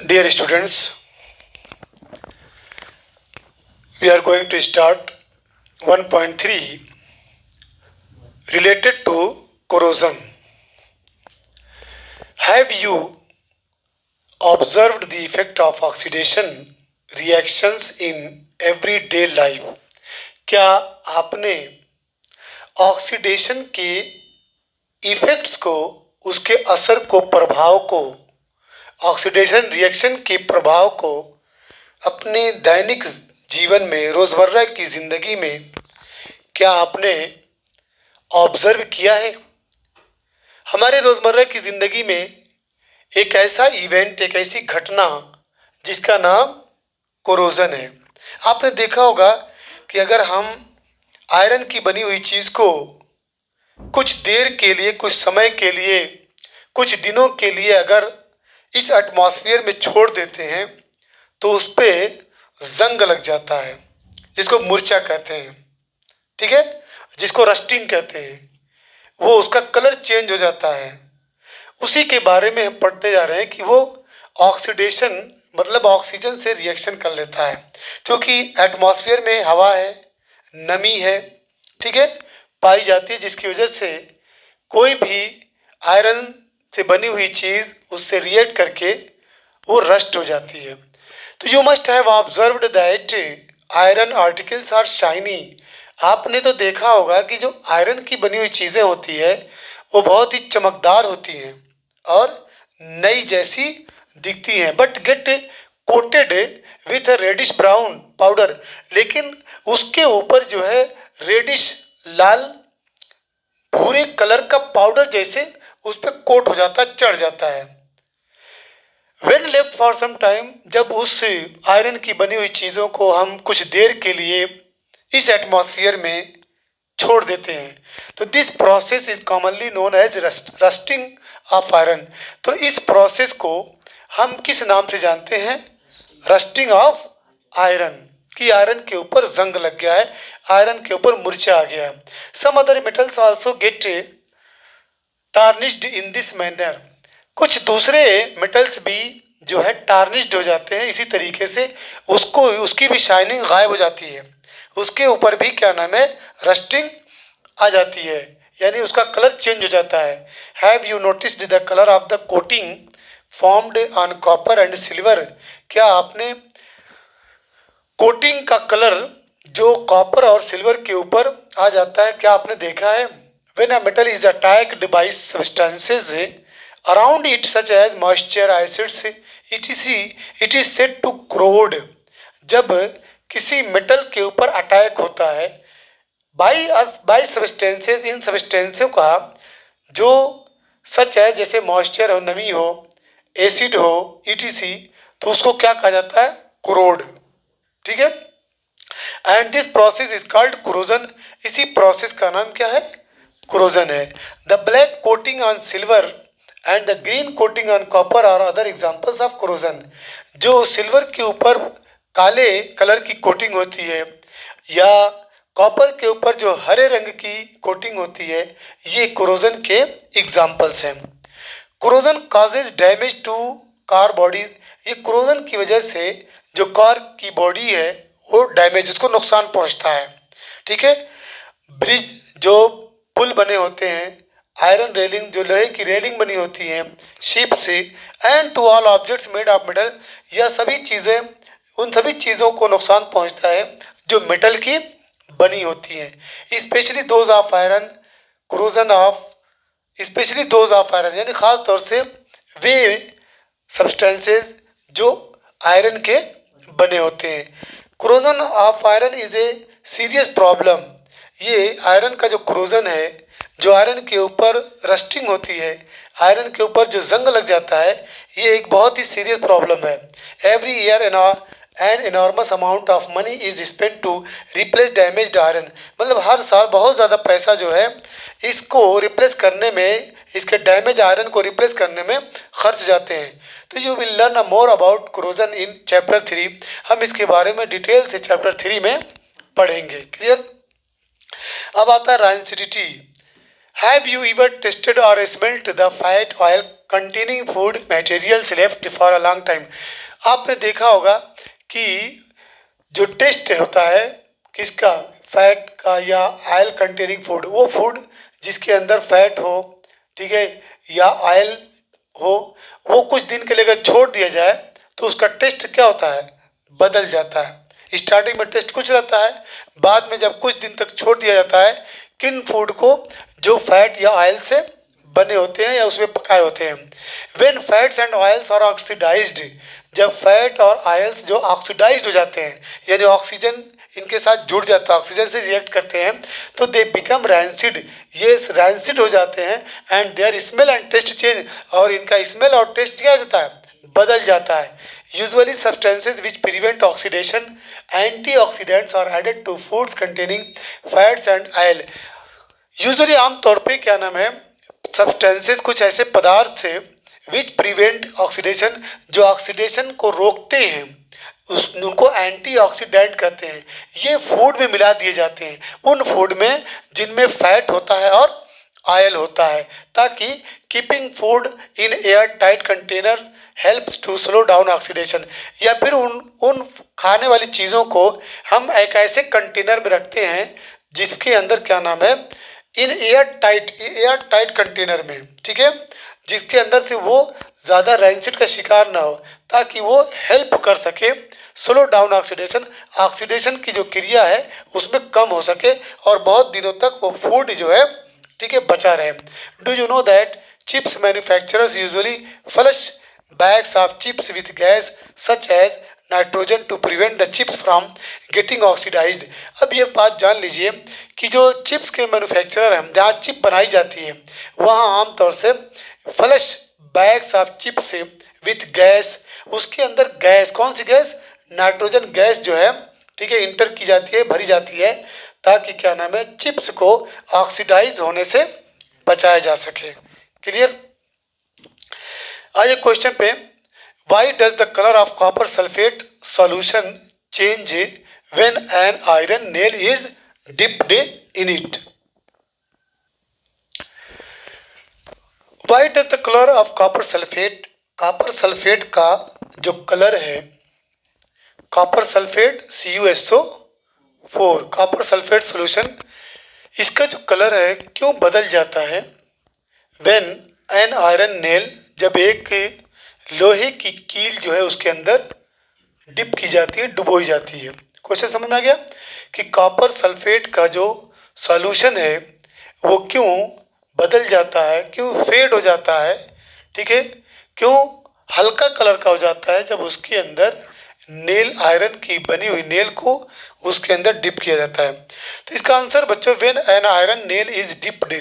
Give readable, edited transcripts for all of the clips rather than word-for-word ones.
Dear students, we are going to start 1.3 related to corrosion. Have you observed the effect of oxidation reactions in everyday life? क्या आपने oxidation के effects को, उसके असर को, प्रभाव को, ऑक्सीडेशन रिएक्शन के प्रभाव को अपने दैनिक जीवन में, रोज़मर्रा की ज़िंदगी में क्या आपने ऑब्ज़र्व किया है? हमारे रोज़मर्रा की ज़िंदगी में एक ऐसा इवेंट, एक ऐसी घटना जिसका नाम कोरोजन है। आपने देखा होगा कि अगर हम आयरन की बनी हुई चीज़ को कुछ देर के लिए, कुछ समय के लिए, कुछ दिनों के लिए अगर इस एटमॉस्फेयर में छोड़ देते हैं तो उस पर जंग लग जाता है, जिसको मूर्छा कहते हैं, ठीक है, जिसको रस्टिंग कहते हैं। वो उसका कलर चेंज हो जाता है। उसी के बारे में हम पढ़ते जा रहे हैं कि वो ऑक्सीडेशन मतलब ऑक्सीजन से रिएक्शन कर लेता है, क्योंकि एटमॉस्फेयर में हवा है, नमी है, ठीक है, पाई जाती है, जिसकी वजह से कोई भी आयरन से बनी हुई चीज़ उससे रिएक्ट करके वो रस्ट हो जाती है। तो you must have observed that iron articles are shiny. आपने तो देखा होगा कि जो आयरन की बनी हुई चीज़ें होती है वो बहुत ही चमकदार होती हैं और नई जैसी दिखती हैं, but get coated with reddish brown powder. लेकिन उसके ऊपर जो है रेडिश, लाल भूरे कलर का पाउडर जैसे उस पर कोट हो जाता है, चढ़ जाता है। When left for some time, जब उस आयरन की बनी हुई चीज़ों को हम कुछ देर के लिए इस एटमॉस्फेयर में छोड़ देते हैं तो this process is commonly known as rusting of iron. तो इस प्रोसेस को हम किस नाम से जानते हैं? रस्टिंग ऑफ आयरन, कि आयरन के ऊपर जंग लग गया है, आयरन के ऊपर मूर्छा आ गया। Some other metals also get tarnished in this manner. कुछ दूसरे मेटल्स भी जो है टार्निश्ड हो जाते हैं इसी तरीके से, उसकी भी शाइनिंग गायब हो जाती है, उसके ऊपर भी क्या नाम है, रस्टिंग आ जाती है, यानी उसका कलर चेंज हो जाता है। Have you noticed the colour of the coating formed on copper and silver? क्या आपने कोटिंग का कलर जो कॉपर और सिल्वर के ऊपर आ जाता है, क्या आपने देखा है? When a metal is attacked by substances around it such as moisture, acids, it is said to corrode. जब किसी मेटल के ऊपर अटैक होता है बाई सब्सटेंसेस, इन सब्सटेंसेस का जो सच है, जैसे मॉइस्चर हो, नमी हो, एसिड हो, ईटीसी, तो उसको क्या कहा जाता है? क्रोड, ठीक है। And this process is called corrosion. इसी प्रोसेस का नाम क्या है? कोरोजन है। The black coating on silver and the green coating on copper are other examples of corrosion. जो सिल्वर के ऊपर काले कलर की कोटिंग होती है या कॉपर के ऊपर जो हरे रंग की कोटिंग होती है, ये कोरोजन के एग्जाम्पल्स हैं। Corrosion causes damage to car body. ये कोरोजन की वजह से जो कार की बॉडी है वो डैमेज, उसको नुकसान पहुंचता है, ठीक है। ब्रिज, जो पुल बने होते हैं, आयरन रेलिंग, जो लोहे की रेलिंग बनी होती है शिप से, and to all objects made of metal, यह सभी चीज़ें, उन सभी चीज़ों को नुकसान पहुंचता है जो मेटल की बनी होती हैं। Specially those of iron, corrosion of specially those of iron, यानी ख़ास तौर से वे सब्सटेंसेस जो आयरन के बने होते हैं। Corrosion of iron is a serious problem. ये आयरन का जो कोरोजन है, जो आयरन के ऊपर रस्टिंग होती है, आयरन के ऊपर जो जंग लग जाता है, ये एक बहुत ही सीरियस प्रॉब्लम है। Every year an enormous amount of money is spend to replace damaged iron. मतलब हर साल बहुत ज़्यादा पैसा जो है इसको रिप्लेस करने में, इसके डैमेज आयरन को रिप्लेस करने में खर्च जाते हैं। तो you will learn more about corrosion in chapter 3। हम इसके बारे में डिटेल से चैप्टर 3 में पढ़ेंगे। क्लियर? अब आता है रायनसिडिटी। Have you ever tested or smelt the fat oil containing food materials left for a long time? आपने देखा होगा कि जो टेस्ट होता है किसका, फैट का या ऑयल कंटेनिंग फूड, वो फूड जिसके अंदर फैट हो, ठीक है, या ऑयल हो, वो कुछ दिन के लिए अगर छोड़ दिया जाए तो उसका टेस्ट क्या होता है, बदल जाता है। स्टार्टिंग में टेस्ट कुछ रहता है, बाद में जब कुछ दिन तक छोड़ दिया जाता है किन फूड को जो फैट या ऑयल से बने होते हैं या उसमें पकाए होते हैं। When fats and oils are oxidized, जब फैट और ऑयल्स जो ऑक्सीडाइज्ड हो जाते हैं यानी ऑक्सीजन इनके साथ जुड़ जाता है, ऑक्सीजन से रिएक्ट करते हैं, तो दे बिकम रैंसिड, ये रैंसिड हो जाते हैं। And their smell and taste change, और इनका स्मेल और टेस्ट क्या हो जाता है, बदल जाता है। Usually substances which prevent oxidation, antioxidants are added to foods containing fats and oil. Usually आमतौर पे क्या नाम है, सब्सटेंसेज कुछ ऐसे पदार्थ थे विच प्रिवेंट ऑक्सीडेशन, जो ऑक्सीडेशन को रोकते हैं, उनको एंटीऑक्सीडेंट कहते हैं। ये फूड में मिला दिए जाते हैं, उन फूड में जिनमें फैट होता है और ऑयल होता है, ताकि keeping food in air tight container helps to slow down oxidation. या फिर उन खाने वाली चीज़ों को हम एक ऐसे कंटेनर में रखते हैं जिसके अंदर क्या नाम है, इन एयर टाइट कंटेनर में, ठीक है, जिसके अंदर से वो ज़्यादा रैंसिड का शिकार ना हो, ताकि वो हेल्प कर सके स्लो डाउन ऑक्सीडेशन, ऑक्सीडेशन की जो क्रिया है उसमें कम हो सके और बहुत दिनों तक वो फूड जो है, ठीक है, बचा रहे। Do you know that chips manufacturers usually flush bags of chips with gas such as nitrogen to prevent the chips from getting oxidized. अब ये बात जान लीजिए कि जो चिप्स के मैन्युफैक्चरर हैं, जहाँ चिप बनाई जाती है वहाँ आमतौर से फ्लश बैग्स ऑफ चिप से विथ गैस, उसके अंदर गैस, कौन सी गैस, नाइट्रोजन गैस जो है, ठीक है, इंटर की जाती है, भरी जाती है, ताकि क्या नाम है, चिप्स को ऑक्सीडाइज होने से बचाया जा सके। क्लियर। आइए क्वेश्चन पे, why does the colour of copper sulphate solution change when an iron nail is dipped in it. Why does the colour of copper sulphate का जो कलर है, copper sulphate CuSO4, copper sulphate solution, इसका जो colour है क्यों बदल जाता है। व्हेन एन आयरन नेल, जब एक लोहे की कील जो है उसके अंदर डिप की जाती है, डुबोई जाती है। क्वेश्चन समझ में आ गया कि कॉपर सल्फेट का जो सॉल्यूशन है वो क्यों बदल जाता है, क्यों फेड हो जाता है, ठीक है, क्यों हल्का कलर का हो जाता है जब उसके अंदर नेल, आयरन की बनी हुई नेल को उसके अंदर डिप किया जाता है। तो इसका आंसर बच्चों, when an iron nail is dipped,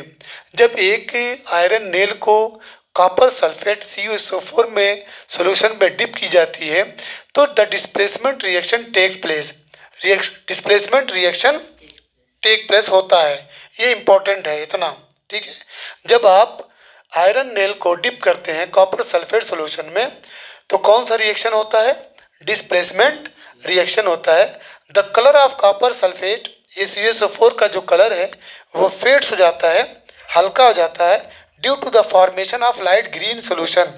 जब एक आयरन नेल को कॉपर सल्फेट CuSO4 में सॉल्यूशन में डिप की जाती है तो the displacement reaction takes place, displacement reaction take place होता है। ये इंपॉर्टेंट है इतना, ठीक है। जब आप आयरन नेल को डिप करते हैं कॉपर सल्फेट सॉल्यूशन में तो कौन सा रिएक्शन होता है, डिस्प्लेसमेंट रिएक्शन होता है। The colour of copper sulphate, ये CuSO4 का जो कलर है वो फेड्स हो जाता है, हल्का हो जाता है, due to the formation of light green solution,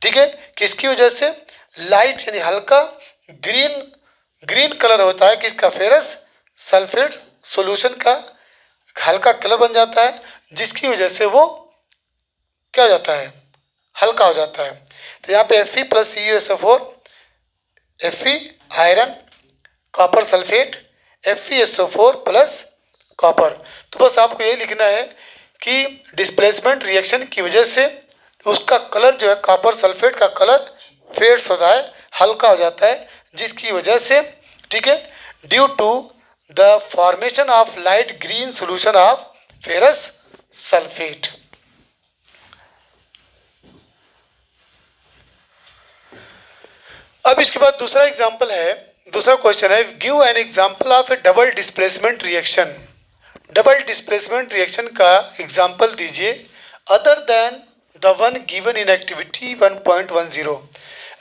ठीक है। किसकी वजह से, लाइट यानी हल्का ग्रीन कलर होता है किसका, फेरस सल्फेट सोल्यूशन का हल्का कलर बन जाता है, जिसकी वजह से वो क्या हो जाता है, हल्का हो जाता है। तो यहाँ पे Fe plus CuSO4, Fe iron, copper sulphate, FeSO4 plus copper. तो बस आपको ये लिखना है कि डिस्प्लेसमेंट रिएक्शन की वजह से उसका कलर जो है, कॉपर सल्फेट का कलर फेड्स होता है, हल्का हो जाता है, जिसकी वजह से, ठीक है, due to the formation of light green solution of ferrous sulphate. अब इसके बाद दूसरा एग्जांपल है, दूसरा क्वेश्चन है, give an example of a double displacement reaction. Double displacement reaction का एग्जांपल दीजिए other than the one given in activity 1.10।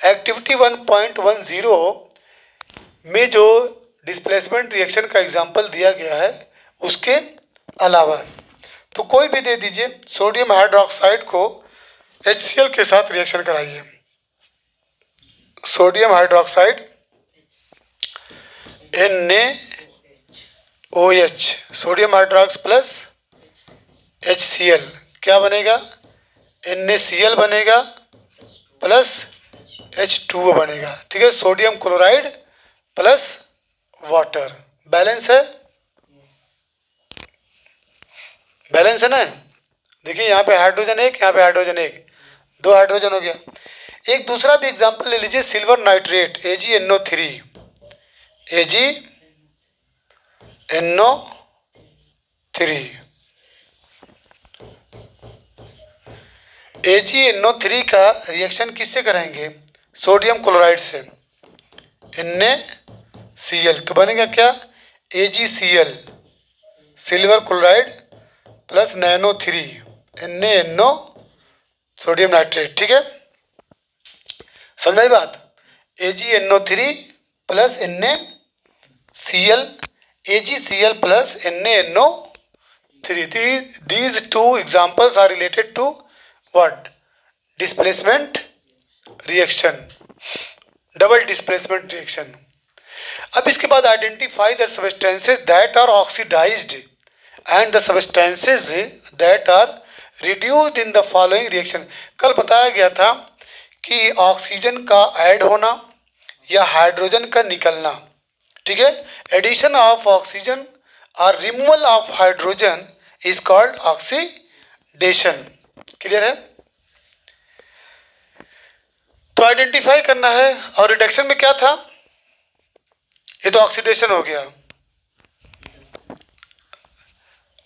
Activity 1.10 में जो डिस्प्लेसमेंट रिएक्शन का एग्जांपल दिया गया है उसके अलावा, तो कोई भी दे दीजिए, सोडियम हाइड्रोक्साइड को HCl के साथ रिएक्शन कराइए। Sodium hydroxide NaOH, sodium hydroxide plus HCl क्या बनेगा? NaCl बनेगा प्लस H2O बनेगा। ठीक है, sodium chloride plus water. Balance है, बैलेंस है ना। देखिए यहाँ पे हाइड्रोजन एक, यहाँ पे हाइड्रोजन एक, दो हाइड्रोजन हो गया। एक दूसरा भी एग्जांपल ले लीजिए, सिल्वर नाइट्रेट AgNO3, AgNO3 का रिएक्शन किससे कराएंगे? सोडियम क्लोराइड से, NaCl, तो बनेगा क्या? AgCl, silver chloride plus NaNO3, NaNO sodium nitrate. ठीक है, समझ आई बात? AgNO3 plus NaCl, AgCl plus NaNO3. These two examples are related to what? Displacement reaction, double displacement reaction. अब इसके बाद identify the substances that are oxidized and the substances that are reduced in the following reaction. कल बताया गया था कि oxygen का add होना या हाइड्रोजन का निकलना, ठीक है, एडिशन ऑफ ऑक्सीजन और removal of hydrogen is called oxidation. Clear है? तो आइडेंटिफाई करना है। और रिडक्शन में क्या था? ये तो ऑक्सीडेशन हो गया।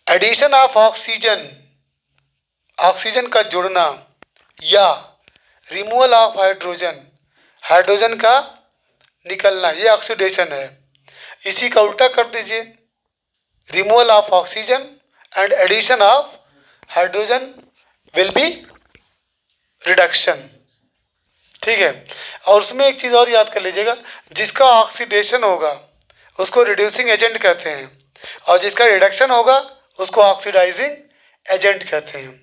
एडिशन ऑफ ऑक्सीजन, ऑक्सीजन का जुड़ना, या रिमूवल ऑफ हाइड्रोजन, हाइड्रोजन का निकलना, ये ऑक्सीडेशन है। इसी का उल्टा कर दीजिए, removal of oxygen and addition of hydrogen will be reduction. ठीक है, और उसमें एक चीज़ और याद कर लीजिएगा, जिसका ऑक्सीडेशन होगा उसको रिड्यूसिंग एजेंट कहते हैं, और जिसका रिडक्शन होगा उसको ऑक्सीडाइजिंग एजेंट कहते हैं।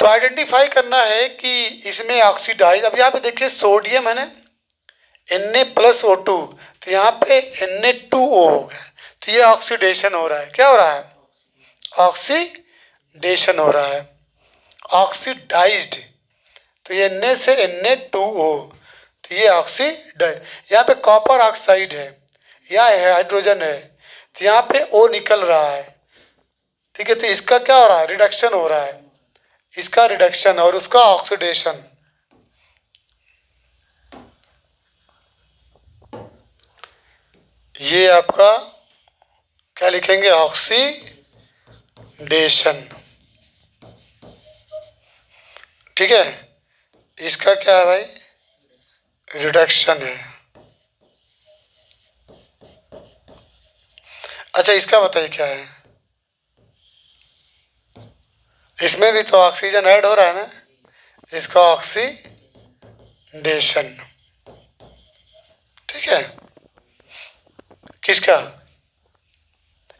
तो आइडेंटिफाई करना है कि इसमें ऑक्सीडाइज, अब यहाँ पे देखिए सोडियम है ना, Na+O2, तो यहाँ पे Na2O हो गया, तो ये ऑक्सीडेशन हो रहा है। क्या हो रहा है? ऑक्सीडेशन हो रहा है। ऑक्सीडाइज्ड, तो ये Na से Na2O, तो ये ऑक्सीडाइज। यहाँ पे कॉपर ऑक्साइड है, यहाँ हाइड्रोजन है, तो यहाँ पे O निकल रहा है। ठीक है, तो इसका क्या हो रहा है? रिडक्शन हो रहा है, इसका रिडक्शन और उसका ऑक्सीडेशन। ये आपका क्या लिखेंगे? ऑक्सीडेशन। ठीक है, इसका क्या है भाई? रिडक्शन है। अच्छा, इसका बताइए क्या है? इसमें भी तो ऑक्सीजन ऐड हो रहा है ना, इसका ऑक्सीडेशन। ठीक है, किसका?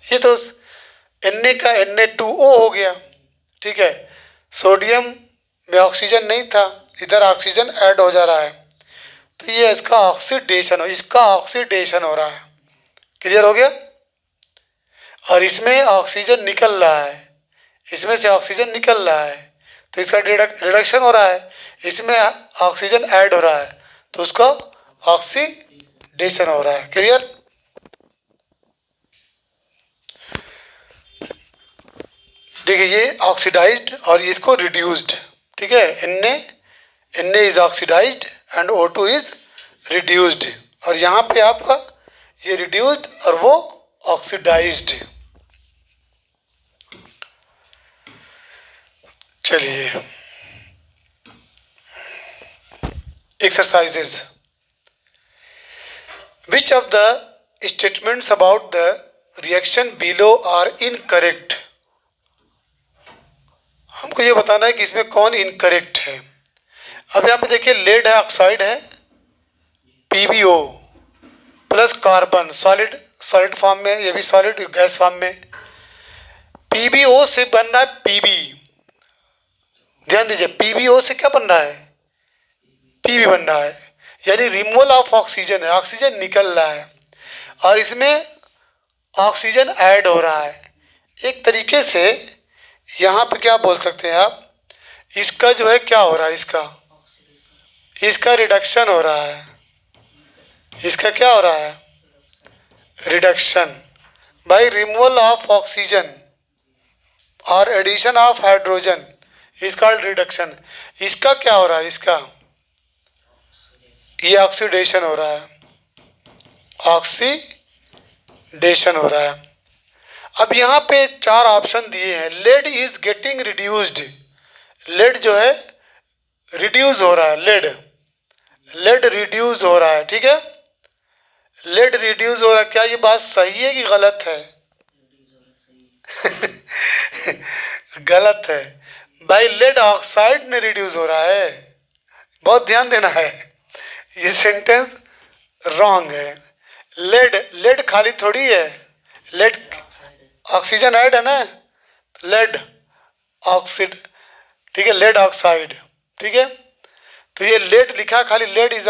ये तो Na का Na2O हो गया। ठीक है, सोडियम में ऑक्सीजन नहीं था, इधर ऑक्सीजन ऐड हो जा रहा है, तो ये इसका ऑक्सीडेशन हो, इसका ऑक्सीडेशन हो रहा है। क्लियर हो गया? और इसमें ऑक्सीजन निकल रहा है, इसमें से ऑक्सीजन निकल रहा है, तो इसका रिडक्शन हो रहा है। इसमें ऑक्सीजन ऐड हो रहा है, तो उसका ऑक्सीडेशन हो रहा है। क्लियर? देखिए, ये ऑक्सीडाइज्ड और इसको रिड्यूस्ड। ठीक है, Na is oxidized and O2 is reduced, और यहाँ पे आपका ये रिड्यूस्ड और वो ऑक्सीडाइज्ड। चलिए, exercises. Which of the statements about the reaction below are incorrect? हमको ये बताना है कि इसमें कौन इनकरेक्ट है। अब यहाँ पे देखिए, लेड है, ऑक्साइड है, PbO plus carbon, solid form में, ये भी सॉलिड गैस फॉर्म में, PbO से बन रहा है Pb, ध्यान दीजिए, PbO से क्या बन रहा है, Pb बन रहा है, यानी रिमूवल ऑफ ऑक्सीजन है, ऑक्सीजन निकल रहा है और इसमें ऑक्सीजन ऐड हो रहा है। एक तरीके से यहाँ पे क्या बोल सकते हैं आप, इसका जो है क्या हो रहा है, इसका रिडक्शन हो रहा है, इसका क्या हो रहा है, reduction by removal of oxygen और addition of hydrogen is called reduction. इसका क्या हो रहा है, इसका ये ऑक्सीडेशन हो रहा है, ऑक्सीडेशन हो रहा है। अब यहाँ पे 4 ऑप्शन दिए हैं, lead is getting reduced, lead जो है रिड्यूस हो रहा है, लेड रिड्यूस हो रहा है, ठीक है, लेड रिड्यूस हो रहा है। क्या ये बात सही है कि गलत है? गलत है भाई, लेड ऑक्साइड ने रिड्यूस हो रहा है, बहुत ध्यान देना है, ये सेंटेंस रॉन्ग है। लेड खाली थोड़ी है, लेड ऑक्सीजन ऐड है ना, लेड ऑक्सीड, ठीक है, लेड ऑक्साइड, ठीक है, तो ये लेड लिखा, खाली lead is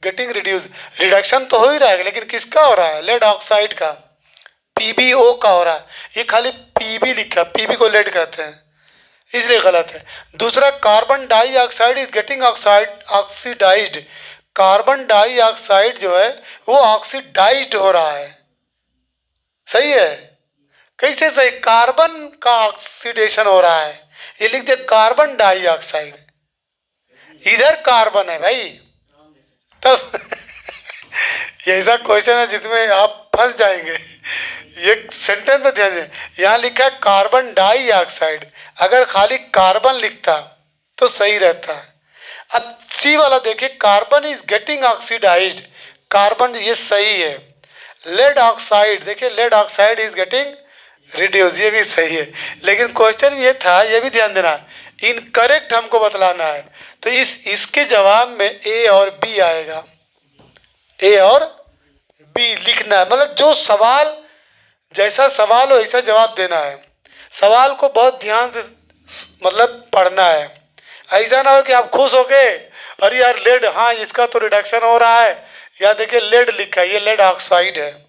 getting reduce, reduction तो हो ही रहा है, लेकिन किसका हो रहा है, लेड ऑक्साइड का, PbO का हो रहा है, ये खाली Pb लिखा, Pb को लेड कहते हैं, इसलिए गलत है। दूसरा, carbon dioxide is getting oxidized, carbon dioxide जो है वो ऑक्सीडाइज्ड हो रहा है, सही है, कैसे सही, कार्बन का ऑक्सीडेशन हो रहा है, ये लिख दे कार्बन डाइऑक्साइड, इधर कार्बन है भाई, तब ये ऐसा क्वेश्चन है जिसमें आप फंस जाएंगे। ये सेंटेंस में ध्यान दें, यहाँ लिखा है कार्बन डाइऑक्साइड, अगर खाली कार्बन लिखता तो सही रहता है। अब सी वाला देखिए, carbon is getting oxidized, carbon ये सही है। लेड ऑक्साइड, देखिए lead oxide is getting reduce, ये भी सही है, लेकिन क्वेश्चन ये था, ये भी ध्यान देना, इनकरेक्ट हमको बतलाना है, तो इसके जवाब में ए और बी आएगा, ए और बी लिखना है, मतलब जो सवाल, जैसा सवाल हो वैसा जवाब देना है, सवाल को बहुत ध्यान से मतलब पढ़ना है, ऐसा ना हो कि आप खुश हो गए, अरे यार लेड, हाँ इसका तो रिडक्शन हो रहा है, यहाँ देखिए लेड लिखा है, ये लेड ऑक्साइड है।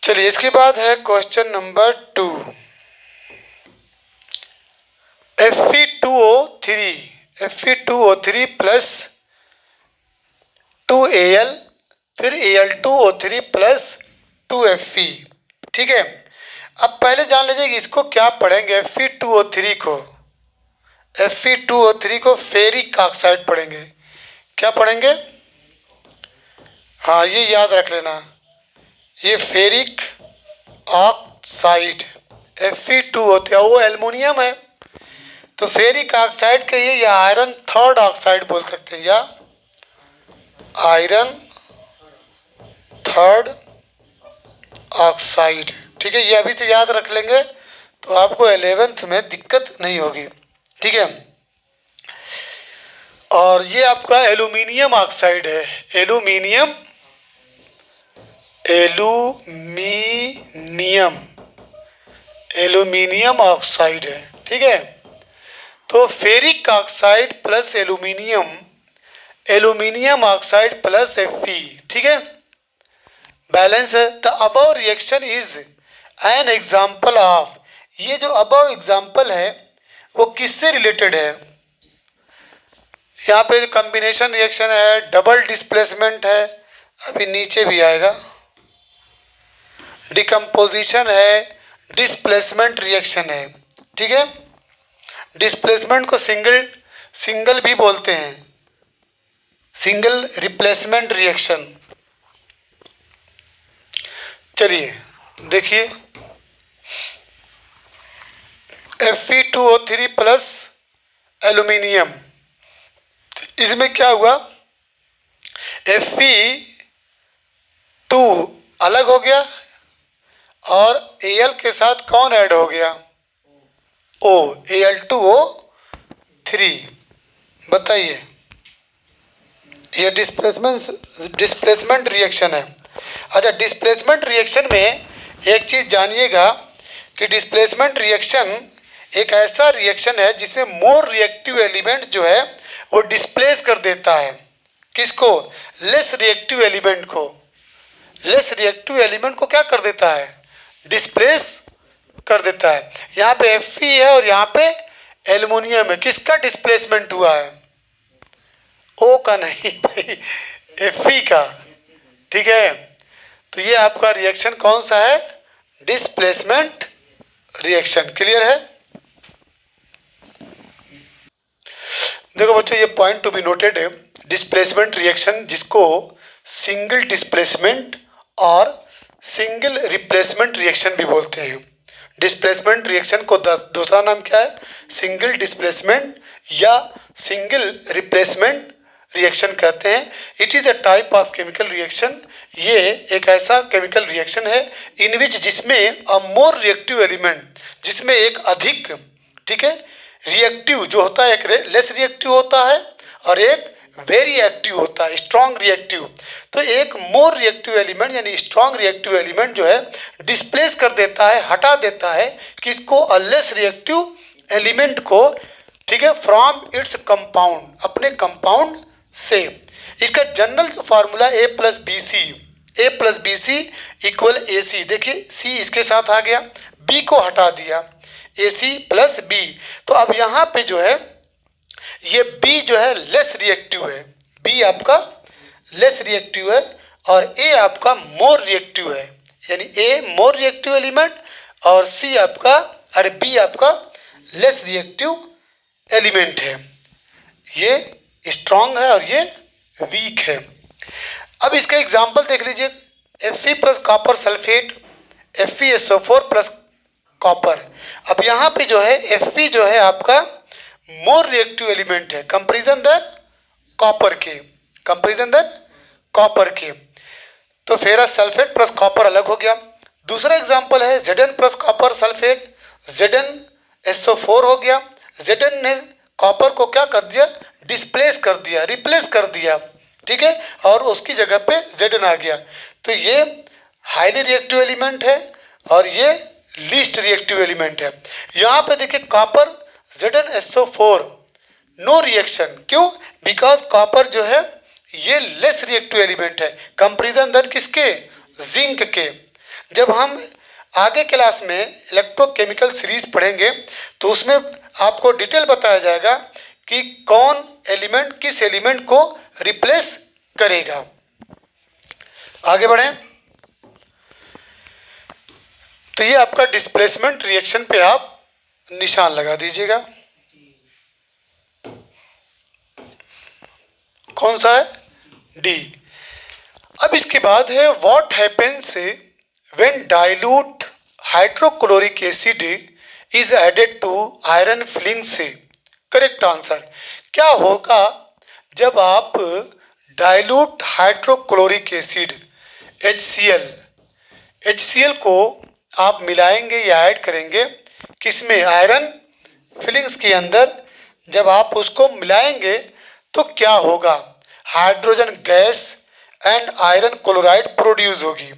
चलिए इसके बाद है question number 2, Fe2O3 plus 2Al फिर Al2O3 प्लस 2Fe, ठीक है। अब पहले जान लीजिए कि इसको क्या पढ़ेंगे, Fe2O3 को फेरिक ऑक्साइड पढ़ेंगे, क्या पढ़ेंगे, हाँ ये याद रख लेना, ये फेरिक ऑक्साइड Fe2O3, वो एल्युमिनियम है, तो फेरिक ऑक्साइड कहिए या आयरन थर्ड ऑक्साइड बोल सकते हैं, या आयरन थर्ड ऑक्साइड, ठीक है, ये अभी से याद रख लेंगे तो आपको 11th में दिक्कत नहीं होगी, ठीक है। और ये आपका एल्यूमिनियम ऑक्साइड है, एल्यूमिनियम ऑक्साइड है, ठीक है। तो ferric oxide plus aluminium oxide plus Fe, ठीक है, बैलेंस है। The above reaction is an example of, ये जो अबव एग्जाम्पल है वो किससे रिलेटेड है, यहाँ पे कॉम्बिनेशन रिएक्शन है, डबल डिस्प्लेसमेंट है, अभी नीचे भी आएगा, डिकम्पोजिशन है, डिस्प्लेसमेंट रिएक्शन है, ठीक है। डिस्प्लेसमेंट को सिंगल भी बोलते हैं, सिंगल रिप्लेसमेंट रिएक्शन। चलिए देखिए, Fe2O3 प्लस एल्यूमिनियम, इसमें क्या हुआ, Fe2 अलग हो गया और Al के साथ कौन ऐड हो गया, O, Al2O3, बताइए, ये डिस्प्लेसमेंट रिएक्शन है। अच्छा, डिस्प्लेसमेंट रिएक्शन में एक चीज़ जानिएगा कि डिस्प्लेसमेंट रिएक्शन एक ऐसा रिएक्शन है जिसमें मोर रिएक्टिव एलिमेंट जो है वो डिस्प्लेस कर देता है। किसको? लेस रिएक्टिव एलिमेंट को। लेस रिएक्टिव एलिमेंट को क्या कर देता है? डिस्प्लेस कर देता है। यहाँ पे Fe है और यहाँ पे एल्युमिनियम है। किसका डिस्प्लेसमेंट हुआ है? O का नहीं भाई, Fe का। ठीक है, तो ये आपका रिएक्शन कौन सा है? Displacement reaction. क्लियर है? देखो बच्चों, ये पॉइंट टू बी नोटेड है। डिस्प्लेसमेंट रिएक्शन जिसको सिंगल डिस्प्लेसमेंट और सिंगल रिप्लेसमेंट रिएक्शन भी बोलते हैं। डिस्प्लेसमेंट रिएक्शन को दूसरा नाम क्या है? सिंगल डिस्प्लेसमेंट या सिंगल रिप्लेसमेंट रिएक्शन कहते हैं। It is a type of chemical reaction. ये एक ऐसा केमिकल रिएक्शन है इन विच जिसमें अ मोर रिएक्टिव एलिमेंट, जिसमें एक अधिक, ठीक है, रिएक्टिव जो होता है, एक लेस रिएक्टिव होता है और एक वेरी एक्टिव होता है, स्ट्रॉन्ग रिएक्टिव। तो एक मोर रिएक्टिव एलिमेंट यानी स्ट्रॉन्ग रिएक्टिव एलिमेंट जो है डिस्प्लेस कर देता है, हटा देता है किसको? लेस रिएक्टिव एलिमेंट को, ठीक है, फ्रॉम इट्स कंपाउंड, अपने कंपाउंड से। इसका जनरल जो formula A plus B C, A plus B C equal A C. देखिए C इसके साथ आ गया, B को हटा दिया, AC प्लस बी। तो अब यहाँ पे जो है ये B जो है लेस रिएक्टिव है, B आपका लेस रिएक्टिव है और A आपका मोर रिएक्टिव है। यानी A मोर रिएक्टिव एलिमेंट और C आपका, अरे B आपका लेस रिएक्टिव एलिमेंट है। ये स्ट्रॉन्ग है और ये वीक है। अब इसका एग्जाम्पल देख लीजिए, Fe plus copper sulphate, FeSO4 plus copper. अब यहाँ पे जो है Fe जो है आपका मोर रिएक्टिव एलिमेंट है कंपेरिजन देन कॉपर के, कंपेरिजन देन कॉपर के। तो फेरस सल्फेट प्लस कॉपर अलग हो गया। दूसरा एग्जांपल है Zn plus copper sulphate, ZnSO4 हो गया। Zn ने कॉपर को क्या कर दिया? डिस्प्लेस कर दिया, रिप्लेस कर दिया, ठीक है, और उसकी जगह पे Zn आ गया। तो ये हाईली रिएक्टिव एलिमेंट है और ये लीस्ट रिएक्टिव एलिमेंट है। यहाँ पे देखिए कॉपर ZnSO4 नो रिएक्शन, क्यों? बिकॉज कॉपर जो है ये लेस रिएक्टिव एलिमेंट है कंपेरिजन देन किसके? जिंक के। जब हम आगे क्लास में इलेक्ट्रोकेमिकल सीरीज पढ़ेंगे तो उसमें आपको डिटेल बताया जाएगा कि कौन एलिमेंट किस एलिमेंट को रिप्लेस करेगा। आगे बढ़ें तो ये आपका डिस्प्लेसमेंट रिएक्शन पे आप निशान लगा दीजिएगा। कौन सा है? डी। अब इसके बाद है what happens when dilute hydrochloric acid is added to iron filing से। करेक्ट आंसर क्या होगा जब आप डाइल्यूट हाइड्रोक्लोरिक एसिड HCl को आप मिलाएंगे या ऐड करेंगे किसमें? आयरन फिलिंग्स के अंदर। जब आप उसको मिलाएंगे तो क्या होगा? Hydrogen gas and iron chloride produce होगी।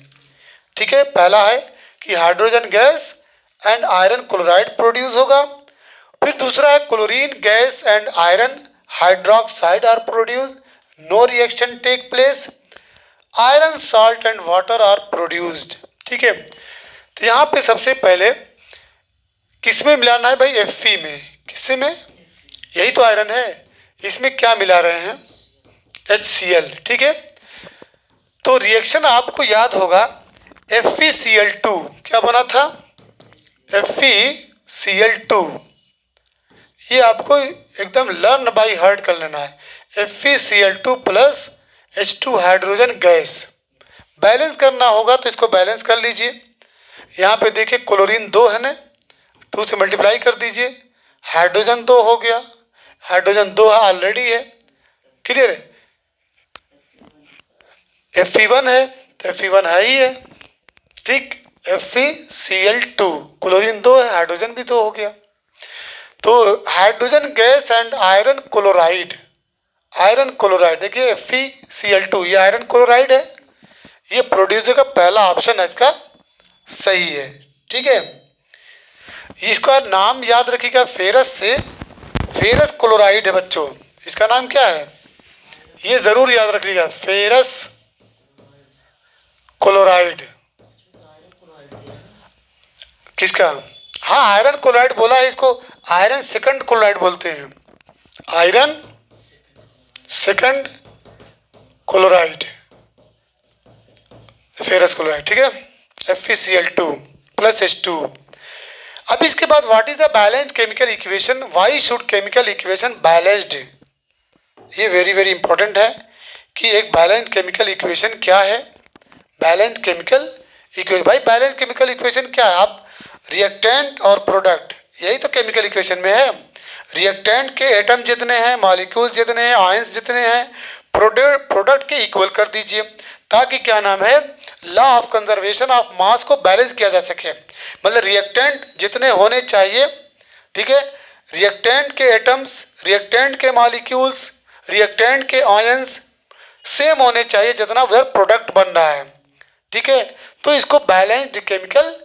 ठीक है, पहला है कि hydrogen gas and iron chloride produce होगा। फिर दूसरा है chlorine gas and iron hydroxide are produce, no reaction take place, iron salt and water are produced. ठीक है, तो यहाँ पे सबसे पहले किस में मिलाना है भाई? Fe में। किससे में? यही तो आयरन है, इसमें क्या मिला रहे हैं? HCl। ठीक है, तो रिएक्शन आपको याद होगा FeCl2 क्या बना था? FeCl2। ये आपको एकदम लर्न बाय हार्ट कर लेना है। FeCl2 plus H2 hydrogen gas. Balance करना होगा तो इसको बैलेंस कर लीजिए। यहाँ पे देखिए क्लोरीन 2 है ना, 2 से मल्टीप्लाई कर दीजिए, हाइड्रोजन 2 हो गया, हाइड्रोजन 2 ऑलरेडी है। क्लियर है? Fe1 है तो Fe1 है ही है। ठीक, FeCl2 क्लोरीन 2 है, हाइड्रोजन भी 2 हो गया। तो hydrogen gas and iron chloride, iron chloride देखिए FeCl2 ये आयरन क्लोराइड है, ये प्रोड्यूसर का पहला ऑप्शन है इसका सही है। ठीक है, इसका नाम याद रखिएगा, फेरस से फेरस क्लोराइड है बच्चों। इसका नाम क्या है ये ज़रूर याद रखिएगा, फेरस क्लोराइड। किसका? हाँ, आयरन क्लोराइड बोला है इसको, आयरन सेकंड क्लोराइड बोलते हैं, iron second chloride, ferrous chloride, ठीक है, FeCl2 प्लस H2। अब इसके बाद what is the balanced chemical equation, why should chemical equation balanced. ये वेरी वेरी इंपॉर्टेंट है कि एक बैलेंस्ड केमिकल इक्वेशन क्या है। बैलेंस्ड केमिकल इक्वेशन, भाई बैलेंस्ड केमिकल इक्वेशन क्या है? आप रिएक्टेंट और प्रोडक्ट, यही तो केमिकल इक्वेशन में है। रिएक्टेंट के एटम जितने हैं, मॉलिक्यूल जितने हैं, आयंस जितने हैं, प्रोडक्ट के इक्वल कर दीजिए, ताकि क्या नाम है, law of conservation of mass को बैलेंस किया जा सके। मतलब रिएक्टेंट जितने होने चाहिए, ठीक है, रिएक्टेंट के एटम्स, रिएक्टेंट के मॉलिक्यूल्स, रिएक्टेंट के आयंस सेम होने चाहिए जितना उधर प्रोडक्ट बन रहा है, ठीक है। तो इसको बैलेंस्ड केमिकल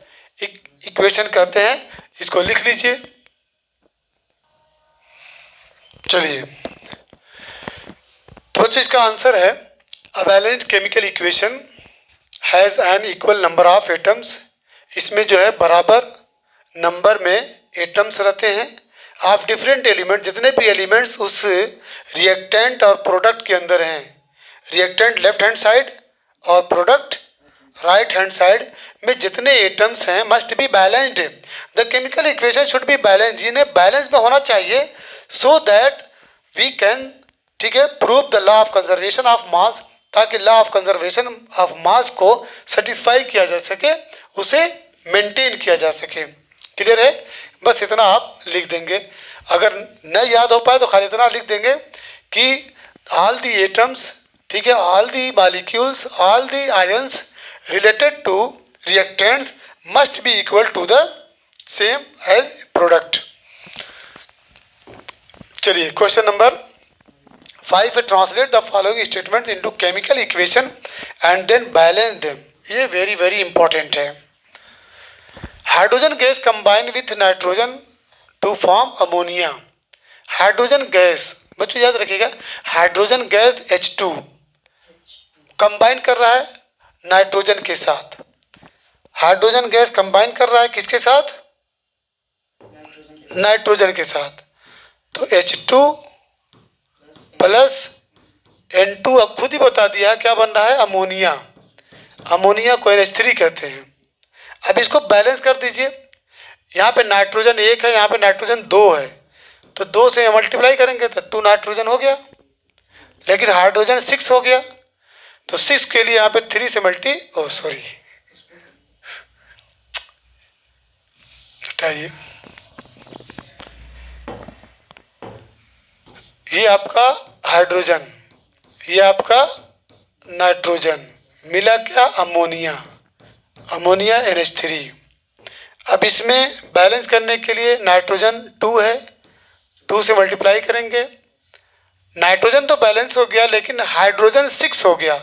इक्वेशन कहते हैं, इसको लिख लीजिए। चलिए, तो इसका आंसर है a balanced chemical equation has an equal number of atoms. इसमें जो है बराबर नंबर में एटम्स रहते हैं ऑफ डिफरेंट एलिमेंट, जितने भी एलिमेंट्स उस रिएक्टेंट और प्रोडक्ट के अंदर हैं, रिएक्टेंट लेफ्ट हैंड साइड और प्रोडक्ट राइट हैंड साइड में जितने एटम्स हैं must be balanced. The chemical equation should be balanced, इन्हें बैलेंस में होना चाहिए, सो दैट वी कैन, ठीक है, prove the law of conservation of mass, ताकि law of conservation of mass को सेटिस्फाई किया जा सके, उसे मेंटेन किया जा सके। क्लियर है? बस इतना आप लिख देंगे। अगर न याद हो पाए तो खाली इतना लिख देंगे कि ऑल दी एटम्स, ठीक है, all the molecules, all the ions related to reactants must be equal to the same as product। चलिए, question number 5 translate the following statement into chemical equation and then balance them. ये very very important है। Hydrogen gas combine with nitrogen to form ammonia. Hydrogen gas बच्चों याद रखिएगा, hydrogen gas H2 combine कर रहा है nitrogen के साथ। हाइड्रोजन गैस कंबाइन कर रहा है किसके साथ? नाइट्रोजन के साथ। तो H2 प्लस N2 अब खुद ही बता दिया क्या बन रहा है, अमोनिया। अमोनिया को NH3 कहते हैं। अब इसको बैलेंस कर दीजिए, यहाँ पे नाइट्रोजन 1 है, यहाँ पे नाइट्रोजन 2 है, तो 2 से मल्टीप्लाई करेंगे तो 2 नाइट्रोजन हो गया, लेकिन हाइड्रोजन 6 हो गया, तो 6 के लिए यहाँ पे 3 से हटाइए, ये आपका हाइड्रोजन, ये आपका नाइट्रोजन, मिला क्या, अमोनिया, अमोनिया NH3। अब इसमें बैलेंस करने के लिए नाइट्रोजन 2 है, 2 से मल्टीप्लाई करेंगे, नाइट्रोजन तो बैलेंस हो गया लेकिन हाइड्रोजन 6 हो गया,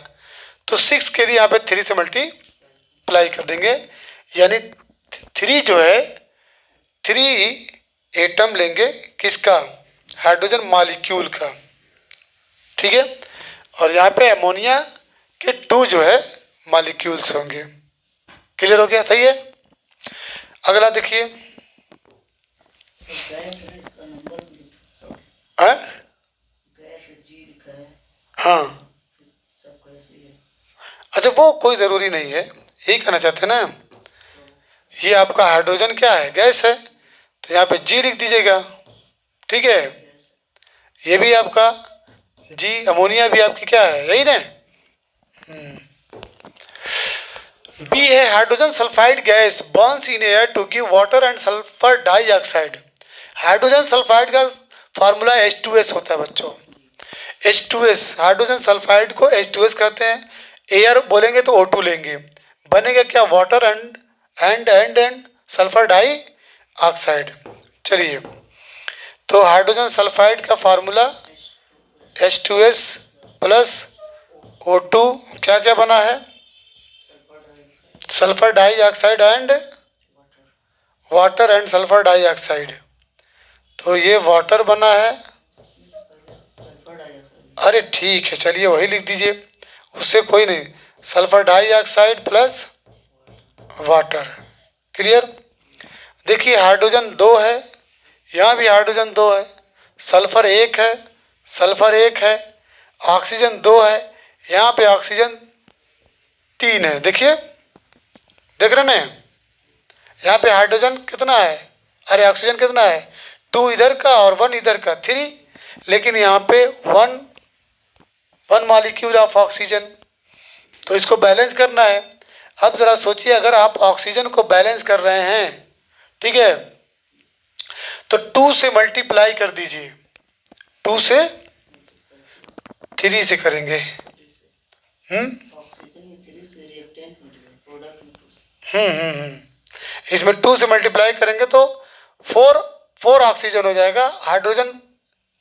तो 6 के लिए यहाँ पे 3 से मल्टीप्लाई कर देंगे, यानी 3 जो है 3 एटम लेंगे किसका, हाइड्रोजन मॉलिक्यूल का, ठीक है, और यहाँ पे अमोनिया के 2 जो है मॉलिक्यूल्स होंगे। क्लियर हो गया? सही है। अगला देखिए, हाँ, अच्छा वो कोई ज़रूरी नहीं है, यही कहना चाहते हैं ना। ये आपका हाइड्रोजन क्या है, गैस है, तो यहाँ पे G लिख दीजिएगा, ठीक है। ये भी आपका G, अमोनिया भी आपकी क्या है, यही ना। B है hydrogen sulphide gas burns in air to give water and sulphur dioxide. Hydrogen sulphide का फार्मूला H2S होता है बच्चों, H2S, हाइड्रोजन सल्फाइड को H2S कहते हैं। एयर बोलेंगे तो O2 लेंगे, बनेगा क्या, water and sulphur dioxide. चलिए, तो हाइड्रोजन सल्फाइड का फार्मूला H2S प्लस O2 क्या क्या बना है, sulphur dioxide and water and sulphur dioxide. तो ये वाटर बना है। Sulphur dioxide. अरे ठीक है, चलिए वही लिख दीजिए, उससे कोई नहीं। Sulphur dioxide plus water. Clear. देखिए हाइड्रोजन 2 है, यहाँ भी हाइड्रोजन 2 है, सल्फर 1 है, सल्फर 1 है, ऑक्सीजन 2 है, यहाँ पे ऑक्सीजन 3 है। देखिए, देख रहे ना, यहाँ पे हाइड्रोजन कितना है, अरे ऑक्सीजन कितना है, 2 इधर का और 1 इधर का, 3। लेकिन यहाँ पे 1 मॉलिक्यूल ऑफ ऑक्सीजन, तो इसको बैलेंस करना है। अब ज़रा सोचिए, अगर आप ऑक्सीजन को बैलेंस कर रहे हैं, ठीक है, तो 2 से मल्टीप्लाई कर दीजिए, 2 से 3 से करेंगे। ऑक्सीजन में 3 से रिएक्टेंट में प्रोडक्ट में 2 से। इसमें 2 से मल्टीप्लाई करेंगे तो 4 ऑक्सीजन हो जाएगा, हाइड्रोजन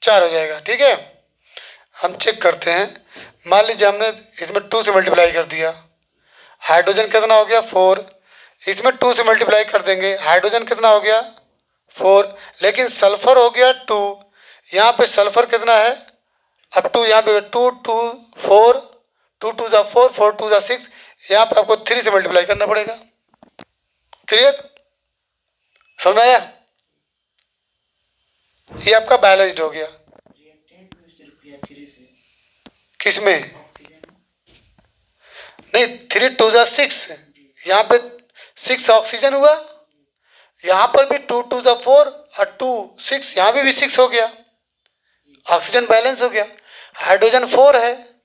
4 हो जाएगा। ठीक है, हम चेक करते हैं। मान लीजिए हमने इसमें 2 से मल्टीप्लाई कर दिया, हाइड्रोजन कितना हो गया 4। इसमें 2 से मल्टीप्लाई कर देंगे, हाइड्रोजन कितना हो गया 4, लेकिन सल्फर हो गया 2। यहाँ पे सल्फर कितना है, अब 2 यहाँ पे 2 2 4, 2 2 जा 4, 4 2 जा 6, यहाँ पे आपको 3 से मल्टीप्लाई करना पड़ेगा। क्लियर, समझ आया? ये आपका बैलेंस्ड हो गया। रिएक्टेंट में सिर्फ किया 3 से। किस में? ऑक्सीजन नहीं, 3 2 जा 6, यहाँ पे 6 ऑक्सीजन हुआ, यहाँ पर भी 2 2 जा 4 और 2 6, यहाँ भी 6 हो गया, ऑक्सीजन बैलेंस हो गया। हाइड्रोजन 4 है,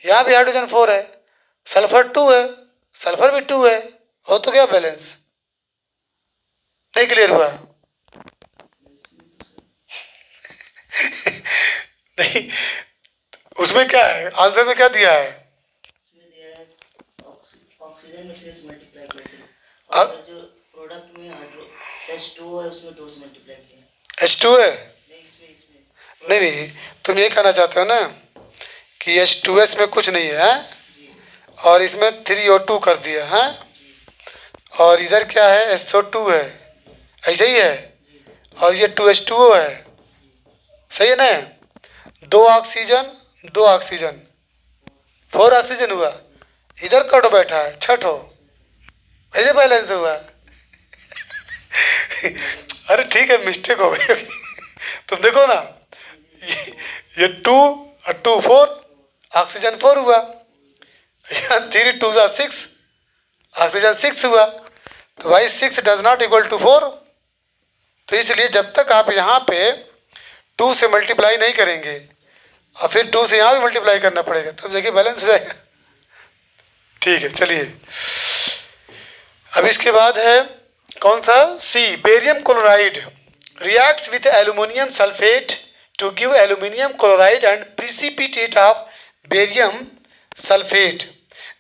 यहाँ भी हाइड्रोजन 4 है, सल्फर 2 है, सल्फर भी 2 है, हो तो गया बैलेंस। नहीं क्लियर हुआ? नहीं, उसमें क्या है, आंसर में क्या दिया है? इसमें दिया है ऑक्सीजन में 3 से मल्टीप्लाई किया सिर्फ, अब और जो प्रोडक्ट में हाइड्रो H2O है उसमें 2 से मल्टीप्लाई किया। H2 है? नहीं, इसमें नहीं नहीं, तुम ये कहना चाहते हो ना कि H2S में कुछ नहीं है, और इसमें 3O2 कर दिया है, और इधर क्या है, SO2 है, ऐसा ही है, और ये 2H2O है, सही है ना? 2 ऑक्सीजन 2 ऑक्सीजन, 4 ऑक्सीजन हुआ, इधर कट बैठा है 6 हो, ऐसे बैलेंस हुआ। अरे ठीक है, मिस्टेक हो गई। तुम देखो ना, ये 2 और 2 4, ऑक्सीजन 4 हुआ, यहाँ 3 2 जा 6, ऑक्सीजन 6 हुआ, तो भाई 6 डज नॉट इक्वल टू 4। तो इसलिए जब तक आप यहाँ पे 2 से मल्टीप्लाई नहीं करेंगे और फिर 2 से यहाँ भी मल्टीप्लाई करना पड़ेगा, तब देखिए बैलेंस हो जाएगा। ठीक है, चलिए अब इसके बाद है कौन सा, C, barium chloride reacts with aluminium sulphate to give aluminium chloride and precipitate of barium sulphate.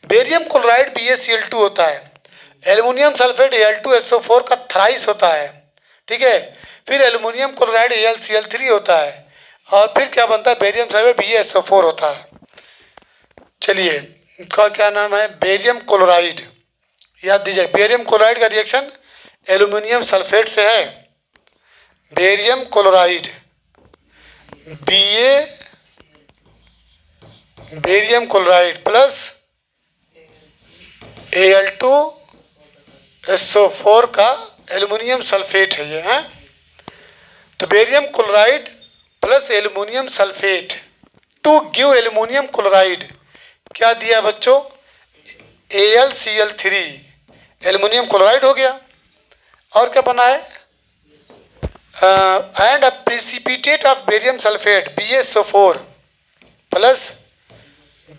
Barium chloride BaCl2 होता है, एल्यूमिनियम सल्फेट Al2SO4 का थ्राइस होता है। ठीक है, फिर एल्यूमिनियम क्लोराइड AlCl3 होता है, और फिर क्या बनता है, बेरियम सल्फेट BaSO4 होता है। चलिए, इनका क्या नाम है, बेरियम क्लोराइड, याद दीजिए, बेरियम क्लोराइड का रिएक्शन एल्यूमिनियम सल्फेट से है। Barium chloride Ba, barium chloride plus Al2SO4 का एल्यूमिनियम सल्फेट है ये, है। तो barium chloride plus aluminium sulphate to give aluminium chloride, क्या दिया बच्चों, AlCl3, एल्यूमिनियम क्लोराइड हो गया, और क्या बना है, and a precipitate of barium sulphate BaSO4 plus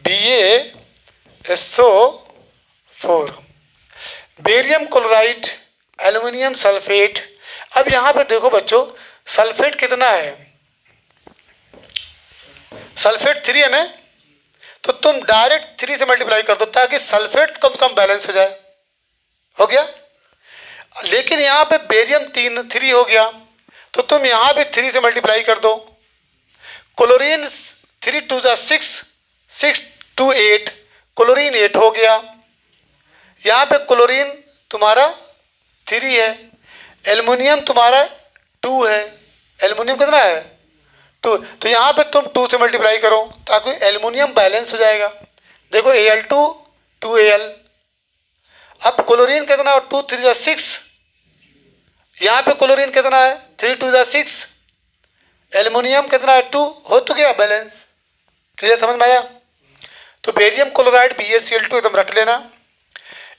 BaSO4, barium chloride aluminium sulphate. अब यहाँ पे देखो बच्चों, सल्फेट कितना है, सल्फेट 3 है ना, तो तुम डायरेक्ट 3 से मल्टीप्लाई कर दो ताकि सल्फेट कम से कम बैलेंस हो जाए, हो गया। लेकिन यहाँ पे बेरियम 3 हो गया, तो तुम यहाँ पे 3 से मल्टीप्लाई कर दो। क्लोरीन 3 2 जा 6, 6 2 8, क्लोरीन 8 हो गया। यहाँ पे क्लोरीन तुम्हारा 3 है, एल्युमिनियम तुम्हारा 2 है, एल्युमिनियम कितना है 2, तो यहाँ पे तुम 2 से मल्टीप्लाई करो ताकि एल्युमिनियम बैलेंस हो जाएगा। देखो Al2 2Al। अब क्लोरीन कितना 2 3 6, यहाँ पे क्लोरीन कितना है 3 2 6, एल्युमिनियम कितना है 2, हो तो गया बैलेंस। क्लियर, समझ में आया? तो बेरियम क्लोराइड BaCl2 एकदम रट लेना,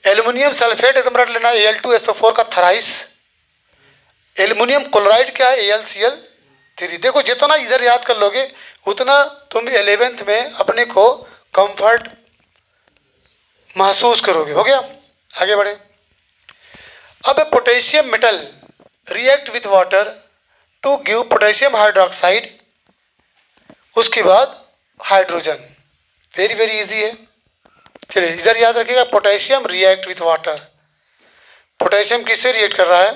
एल्युमिनियम सल्फेट एकदम रट लेना Al2SO4 का थराइस, एल्युमिनियम क्लोराइड क्या है AlCl3। देखो जितना इधर याद कर लोगे उतना तुम 11th में अपने को कंफर्ट महसूस करोगे। हो गया, आगे बढ़े। अब potassium metal react with water to give potassium hydroxide, उसके बाद हाइड्रोजन। वेरी वेरी इजी है। चलिए इधर याद रखिएगा, potassium react with water. Potassium किससे रिएक्ट कर रहा है?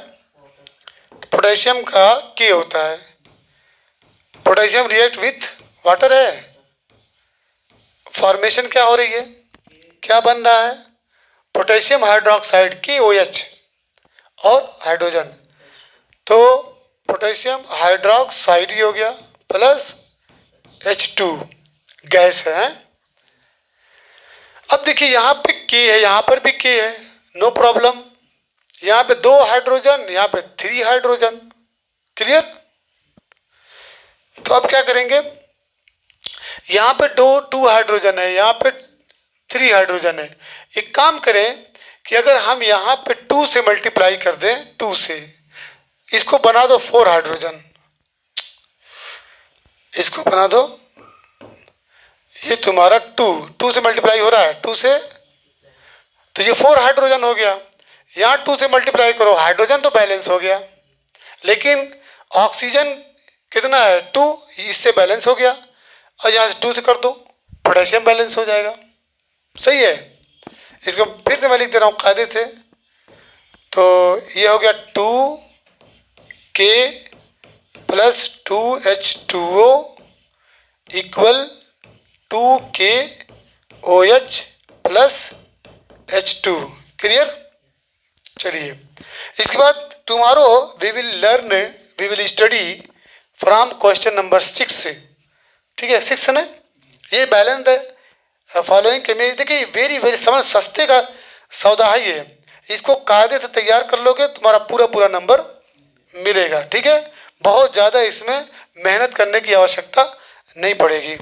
पोटेशियम का के होता है, पोटेशियम रिएक्ट विथ वाटर है, फॉर्मेशन क्या हो रही है, क्या बन रहा है? पोटेशियम हाइड्रोक्साइड KOH और हाइड्रोजन। तो पोटेशियम हाइड्रोक्साइड ही हो गया प्लस H2 गैस है। अब देखिए यहाँ पे K है, यहाँ पर भी K है, नो प्रॉब्लम। यहाँ पे 2 हाइड्रोजन, यहाँ पे 3 हाइड्रोजन। क्लियर? तो अब क्या करेंगे, यहाँ पे 2 हाइड्रोजन है, यहाँ पे 3 हाइड्रोजन है। एक काम करें कि अगर हम यहाँ पे 2 से मल्टीप्लाई कर दें, 2 से इसको बना दो 4 हाइड्रोजन, इसको बना दो, ये तुम्हारा 2 से मल्टीप्लाई हो रहा है 2 से, तो ये 4 हाइड्रोजन हो गया। यहाँ 2 से मल्टीप्लाई करो, हाइड्रोजन तो बैलेंस हो गया, लेकिन ऑक्सीजन कितना है 2, इससे बैलेंस हो गया। और यहाँ से 2 से कर दो, पोटेशियम बैलेंस हो जाएगा। सही है? इसको फिर से मैं लिख दे रहा हूँ कायदे से। तो ये हो गया 2K plus 2H2O equal 2KOH plus H2। Clear? चलिए इसके बाद tomorrow we will study from question number 6 से। ठीक है, 6 है ना, ये बैलेंस है फॉलोइंग के में। देखिए वेरी वेरी समझ सस्ते का सौदा है ये, इसको कायदे से तैयार कर लोगे तुम्हारा पूरा नंबर मिलेगा। ठीक है, बहुत ज़्यादा इसमें मेहनत करने की आवश्यकता नहीं पड़ेगी।